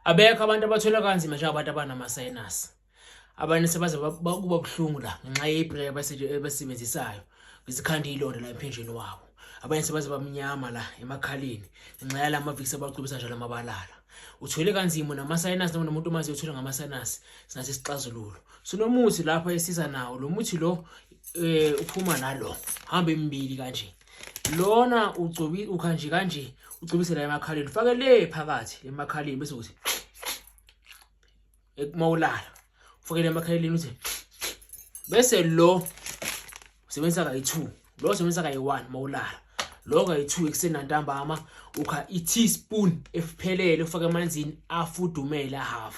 Abekho abantu abathola kanzima njengabantu abanama-sinus. Abanye sebaze kuba buhlungu la ngenxa yeprey abasebenzisayo ngesikhathi ilonda la emphinjeni wabo. Abanye sebaze bamnyama la emakhaleni ngenxa yala maviki abacubisa njalo amabalala. Uthwele kanzima nama-sinus noma umuntu mazi uthola ngama-sinus sinase isixazululo. Sinomuthi lapha esiza nawo. Lo muthi lo uphuma nalo hamba emibili kanje. Lona ukanje kanje ucubise la emakhaleni ufake le phakathi emakhaleni bese uthi ekumawulala ufake emakhaleni uthi bese lo usebenzisa kayi2 lo usebenzisa kayi1 mawulala lo kayi2 ekseni ntambama ukha i-teaspoon efiphelele ufake emanzini afudumele half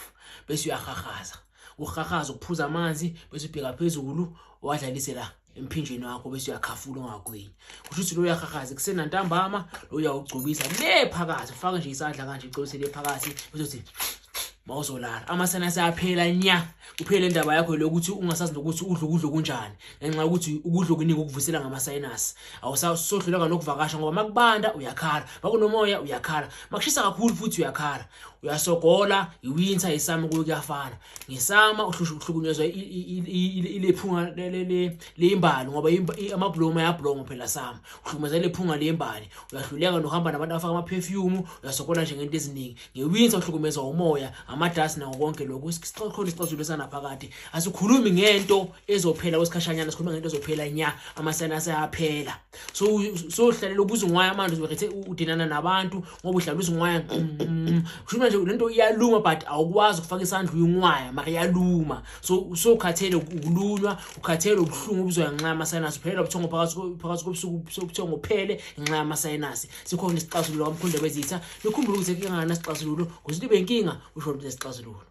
bese uyahahaza uhahaza ukuphuza amanzi bese ubheka phezulu wadlalise la emphinjeni wakho bese uyakhafula ungagwini. Kusho ukuthi lo uyahahaza ekseni ntambama lo uyawugcubisa le phakathi ufake nje isandla kanje ugcobise le phakathi bese uthi mawuzolala ama-sinus ayaphela nya. Kuphela indaba yakho lokuthi ungasazi nokuthi udla kunjani ngenxa ukuthi ukudla okuningi ukuvusela ngama-sinus. Awusasohluleka nokuvakasha ngoba makubanda uyakhala, makunomoya uyakhala, makushisa kakhulu futhi uyakhala. Uyasogola iwinter isama kuyafana. Ngesama uhlukunyezwa ilephunga leimbali ngoba amablomo ayablomo phela sama. Uhlukumeza lephunga leimbali. Uyahluleka nohamba nabantu afaka ama-perfume, uyasogola nje ngento eziningi. Ngewinter uhlukumezwa umoya, amadasi nawo konke lokho. Isikhona isixazululo sanaphakade. Asikhulumi ngento ezophela kwesikhashanyana, sikhuluma ngento ezophela nya. Ama-sinus ayaphela. So uhlalela ukuze ungwaya manje uzobethe udinana nabantu ngoba uhlala uzungwaya. Nje lento iyaluma but awukwazi ukufaka isandla uyingwaya mara iyaluma. So ukhathele ukulunywa, ukhathele ubuhlungu obuzwa ngenxa yama-sinus. Uphelela ubuthongo phakathi kobusuku ubuthongo uphele ngenxa yama-sinus. Sikhona isixazululo kamkhulu bezitha. Nikhumbule ukuthi kungana isixazululo, ukuthi libe inkinga usho ukuthi isixazululo.